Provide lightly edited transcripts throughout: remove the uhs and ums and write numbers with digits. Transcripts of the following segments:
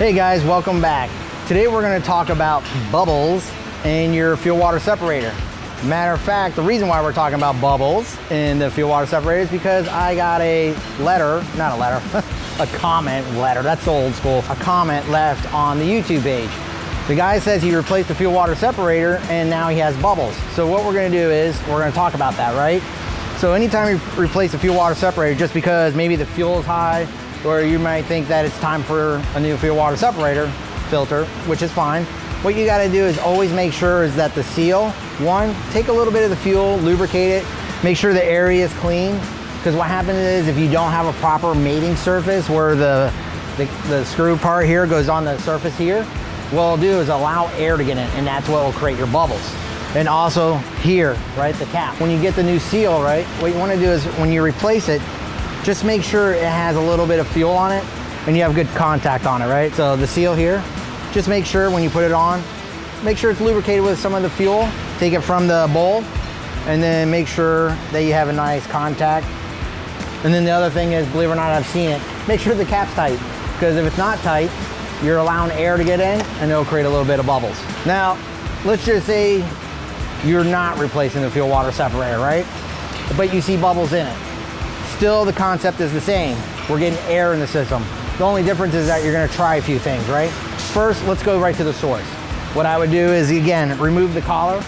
Hey guys, welcome back. Today we're going to talk about bubbles in your fuel water separator. Matter of fact, the reason why we're talking about bubbles in the fuel water separator is because I got a letter, not a letter, a comment letter, that's old school, a comment left on the YouTube page. The guy says he replaced the fuel water separator and now he has bubbles. So what we're going to do is we're going to talk about that, right? So anytime you replace a fuel water separator, just because maybe the fuel is high, or you might think that it's time for a new fuel water separator filter, which is fine. What you gotta do is always make sure is that the seal, one, take a little bit of the fuel, lubricate it, make sure the area is clean, because what happens is if you don't have a proper mating surface where the screw part here goes on the surface here, what it'll do is allow air to get in, and that's what will create your bubbles. And also here, right, the cap. When you get the new seal, right, what you wanna do is when you replace it, just make sure it has a little bit of fuel on it and you have good contact on it, right? So the seal here, just make sure when you put it on, make sure it's lubricated with some of the fuel. Take it from the bowl and then make sure that you have a nice contact. And then the other thing is, believe it or not, I've seen it, make sure the cap's tight, because if it's not tight, you're allowing air to get in and it'll create a little bit of bubbles. Now, let's just say you're not replacing the fuel water separator, right? But you see bubbles in it. Still, the concept is the same. We're getting air in the system. The only difference is that you're gonna try a few things, right? First, let's go right to the source. What I would do is, again, remove the collar,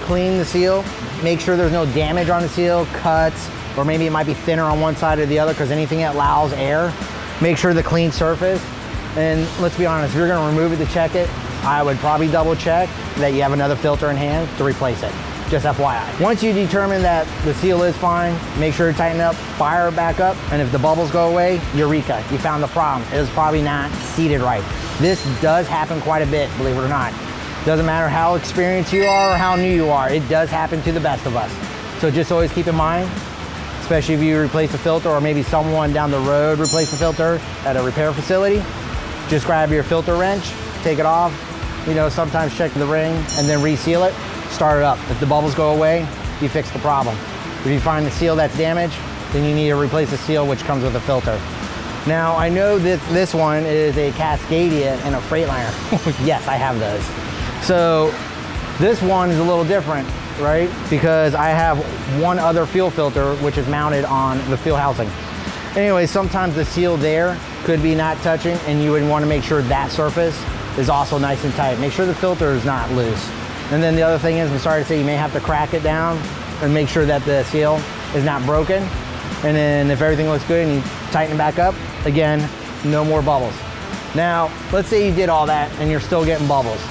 clean the seal, make sure there's no damage on the seal, cuts, or maybe it might be thinner on one side or the other because anything that allows air. Make sure the clean surface. And let's be honest, if you're gonna remove it to check it, I would probably double check that you have another filter in hand to replace it. Just FYI. Once you determine that the seal is fine, make sure to tighten up, fire it back up, and if the bubbles go away, eureka, you found the problem. It was probably not seated right. This does happen quite a bit, believe it or not. Doesn't matter how experienced you are or how new you are, it does happen to the best of us. So just always keep in mind, especially if you replace a filter or maybe someone down the road replaced the filter at a repair facility, just grab your filter wrench, take it off, you know, sometimes check the ring and then reseal it. Start it up. If the bubbles go away, you fix the problem. If you find the seal that's damaged, then you need to replace the seal, which comes with a filter. Now, I know that this one is a Cascadia and a Freightliner. Yes, I have those. So this one is a little different, right? Because I have one other fuel filter, which is mounted on the fuel housing. Anyway, sometimes the seal there could be not touching, and you would want to make sure that surface is also nice and tight. Make sure the filter is not loose. And then the other thing is, I'm sorry to say, you may have to crack it down and make sure that the seal is not broken. And then if everything looks good and you tighten it back up, again, no more bubbles. Now, let's say you did all that and you're still getting bubbles.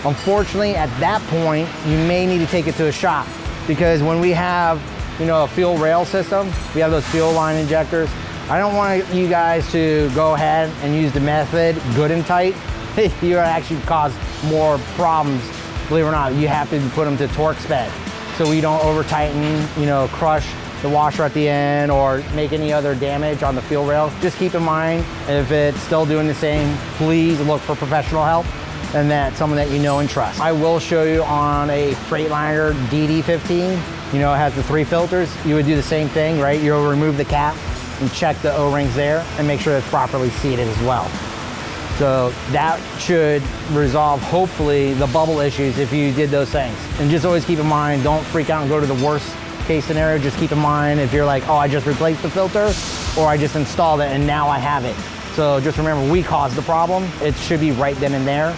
Unfortunately, at that point, you may need to take it to a shop, because when we have, you know, a fuel rail system, we have those fuel line injectors. I don't want you guys to go ahead and use the method good and tight. You're actually cause more problems. Believe it or not, you have to put them to torque spec so we don't over tighten, you know, crush the washer at the end or make any other damage on the fuel rail. Just keep in mind, if it's still doing the same, please look for professional help and that someone that you know and trust. I will show you on a Freightliner DD15, you know, it has the 3 filters. You would do the same thing, right? You'll remove the cap and check the O-rings there and make sure it's properly seated as well. So that should resolve, hopefully, the bubble issues if you did those things. And just always keep in mind, don't freak out and go to the worst case scenario. Just keep in mind if you're like, oh, I just replaced the filter or I just installed it and now I have it. So just remember, we caused the problem. It should be right then and there.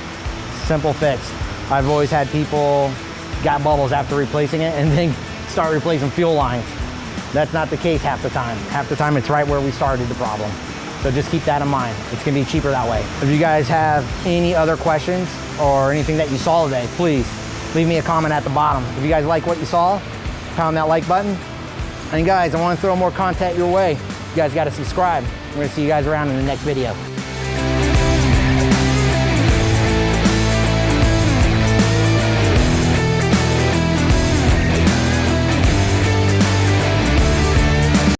Simple fix. I've always had people got bubbles after replacing it and then start replacing fuel lines. That's not the case half the time. Half the time it's right where we started the problem. So just keep that in mind. It's gonna be cheaper that way. If you guys have any other questions or anything that you saw today, please leave me a comment at the bottom. If you guys like what you saw, pound that like button. And guys, I wanna throw more content your way. You guys gotta subscribe. We're gonna see you guys around in the next video.